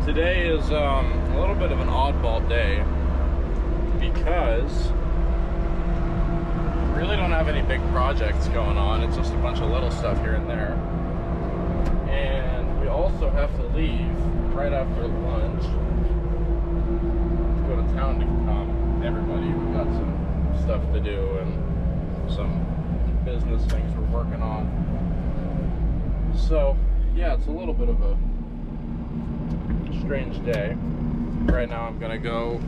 Today is a little bit of an oddball day because we really don't have any big projects going on. It's just a bunch of little stuff here and there. And we also have to leave right after lunch to go to town to everybody. We've got some stuff to do and some business things we're working on. So yeah, it's a little bit of a strange day. Right now I'm gonna go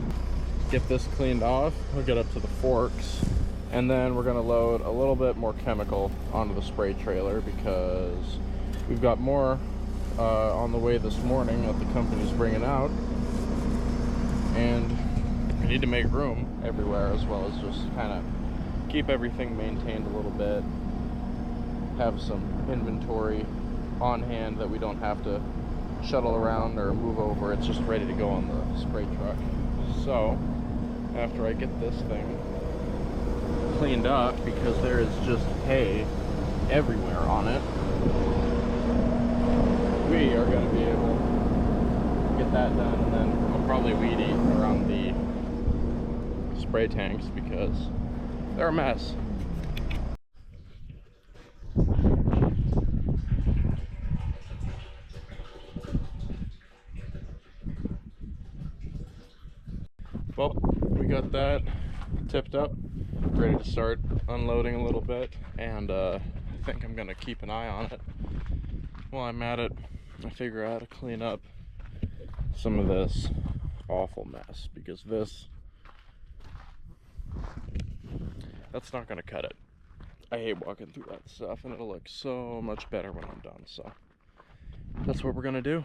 get this cleaned off. We'll get up to the forks and then we're gonna load a little bit more chemical onto the spray trailer because we've got more on the way this morning that the company's bringing out, and we need to make room everywhere as well as just kind of keep everything maintained a little bit, have some inventory on hand that we don't have to shuttle around or move over. It's just ready to go on the spray truck. So after I get this thing cleaned up, because there is just hay everywhere on it, we are going to be able to get that done, and then I'll probably weed eat around the spray tanks because they're a mess. Well, we got that tipped up, ready to start unloading a little bit, and I think I'm gonna keep an eye on it while I'm at it. I figure out how to clean up some of this awful mess, because that's not gonna cut it. I hate walking through that stuff, and it'll look so much better when I'm done, so that's what we're gonna do.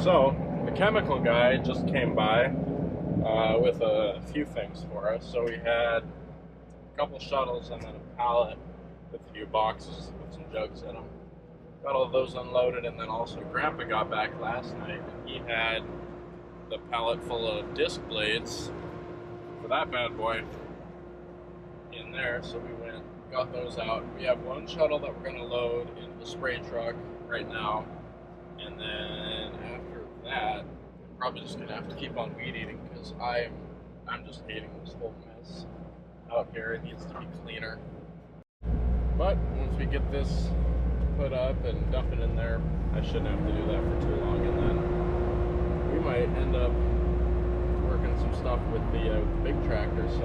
So, the chemical guy just came by with a few things for us. So we had a couple shuttles and then a pallet with a few boxes with some jugs in them. Got all those unloaded, and then also Grandpa got back last night and he had the pallet full of disc blades for that bad boy in there. So we went, got those out. We have one shuttle that we're going to load into the spray truck right now, and then after that, I'm probably just gonna have to keep on weed eating because I'm just hating this whole mess out here. It needs to be cleaner. But once we get this put up and dump it in there, I shouldn't have to do that for too long, and then we might end up working some stuff with the big tractor. So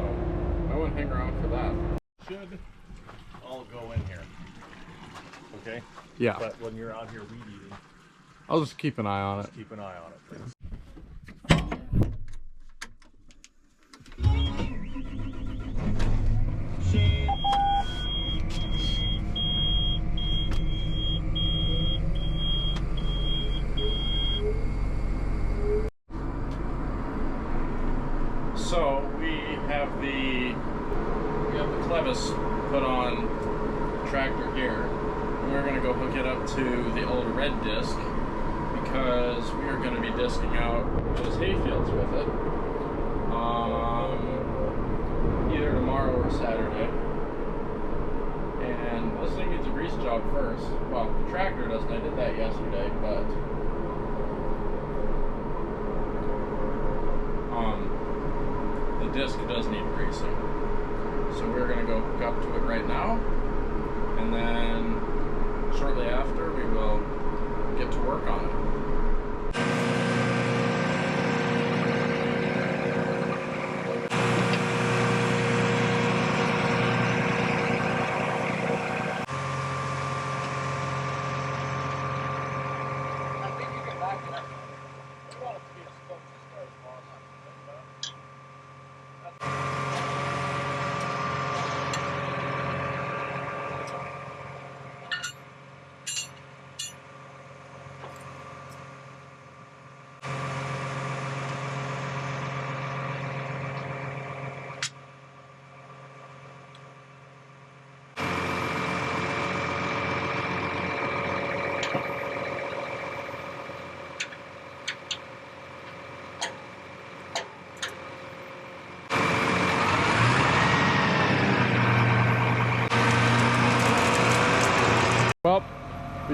I won't hang around for that. Should all go in here. Okay? Yeah. But when you're out here weed eating, I'll just keep an eye on it. keep an eye on it, please. So we have the clevis put on the tractor here, and we're gonna go hook it up to the old red disc because we are going to be disking out those hay fields with it either tomorrow or Saturday. And this thing needs a grease job first. Well, the tractor doesn't. I did that yesterday, but the disc does need greasing. So we're going to go hook up to it right now, and then shortly after we will get to work on it.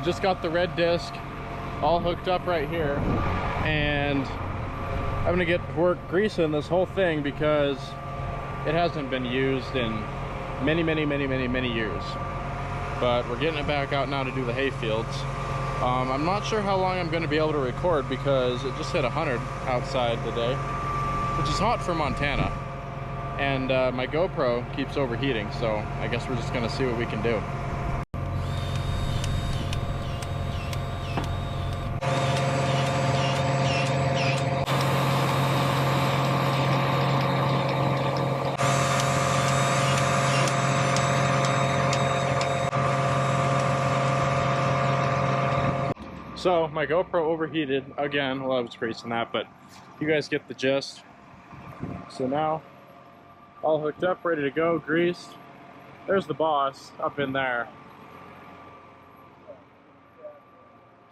just got the red disc all hooked up right here, and I'm gonna get to work greasing this whole thing because it hasn't been used in many years. But we're getting it back out now to do the hay fields. I'm not sure how long I'm going to be able to record because it just hit 100 outside today, which is hot for Montana. And my GoPro keeps overheating, so I guess we're just going to see what we can do. So my GoPro overheated again while I was greasing that, but you guys get the gist. So now, all hooked up, ready to go, greased. There's the boss up in there.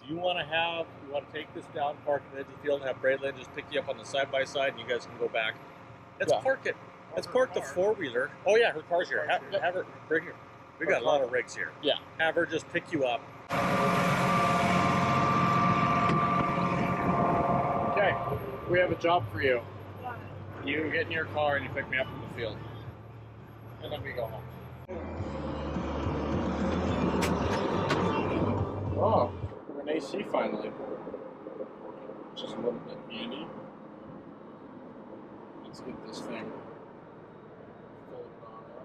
Do you want to take this down, park at the edge of the field, and have Braylon just pick you up on the side-by-side, and you guys can go back? Let's park it. Let's park the four-wheeler. Oh yeah, her car's here. Have her bring her. We got a lot of rigs here. Yeah. Have her just pick you up. Okay, we have a job for you. You get in your car and you pick me up from the field. And then we go home. Oh, we're in AC finally. Which is a little bit handy. Let's get this thing folded on up.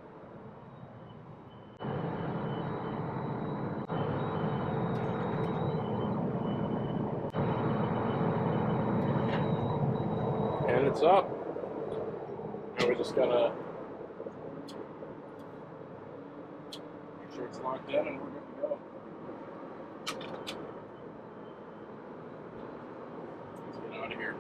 And it's up. Now we're just gonna make sure it's locked in and we're good to go. Let's get out of here.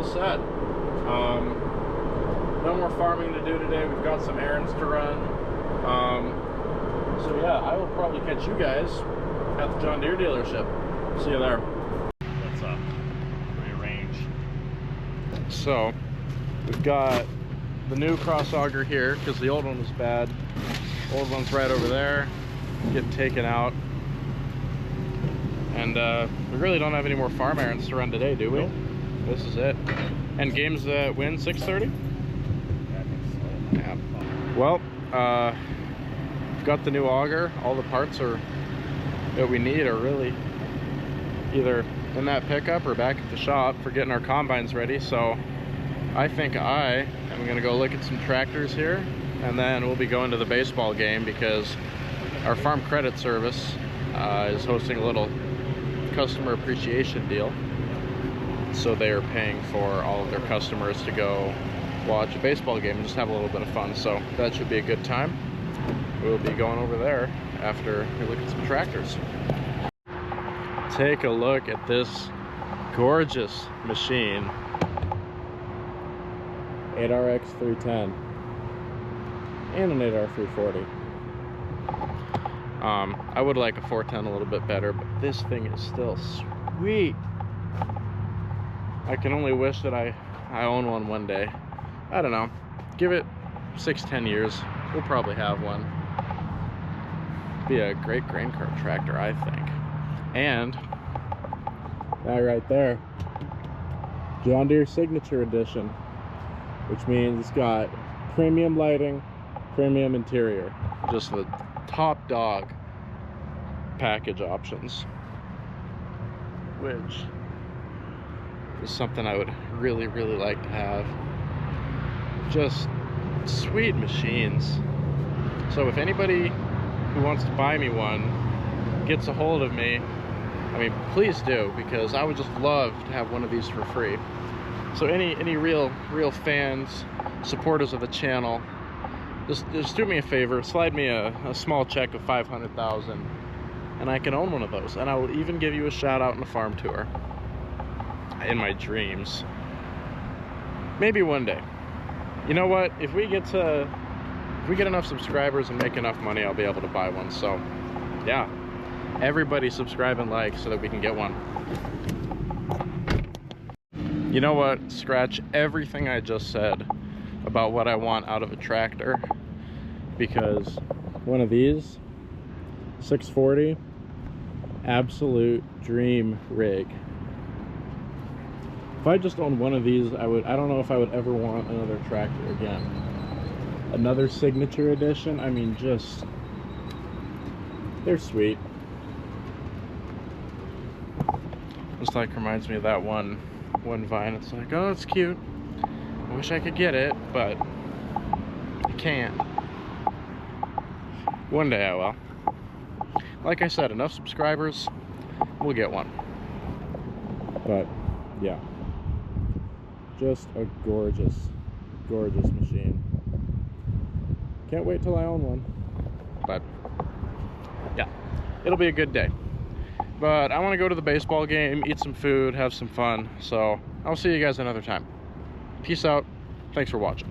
Set. No more farming to do today. We've got some errands to run. So yeah, I will probably catch you guys at the John Deere dealership. See you there. Let's rearrange. So we've got the new cross auger here because the old one was bad. Old one's right over there, getting taken out. And we really don't have any more farm errands to run today, do we? Nope. This is it. And games that win 6:30? Yeah. Well, we've got the new auger. All the parts that we need are really either in that pickup or back at the shop for getting our combines ready. So I think I am gonna go look at some tractors here, and then we'll be going to the baseball game because our farm credit service is hosting a little customer appreciation deal. So they are paying for all of their customers to go watch a baseball game and just have a little bit of fun. So that should be a good time. We'll be going over there after we look at some tractors. Take a look at this gorgeous machine. 8RX 310 and an 8R 340. I would like a 410 a little bit better, but this thing is still sweet. I can only wish that I own one day. I don't know. Give it 6-10 years. We'll probably have one. Be a great grain cart tractor, I think. And that right there, John Deere Signature Edition, which means it's got premium lighting, premium interior. Just the top dog package options, which is something I would really like to have. Just sweet machines. So if anybody who wants to buy me one gets a hold of me, I mean, please do, because I would just love to have one of these for free. So any real fans, supporters of the channel, just do me a favor, slide me a small check of $500,000, and I can own one of those. And I will even give you a shout out in a farm tour. In my dreams. Maybe one day. You know what? If we get enough subscribers and make enough money, I'll be able to buy one. So, yeah. Everybody subscribe and like so that we can get one. You know what? Scratch everything I just said about what I want out of a tractor, because one of these 640, absolute dream rig. If I just owned one of these, I don't know if I would ever want another tractor again. Another signature edition, I mean, just, they're sweet. Just like reminds me of that one vine. It's like, oh, it's cute. I wish I could get it, but I can't. One day I will. Like I said, enough subscribers, we'll get one. But yeah, just a gorgeous machine. Can't wait till I own one. But yeah, it'll be a good day. But I want to go to the baseball game, eat some food, have some fun. So I'll see you guys another time. Peace out. Thanks for watching.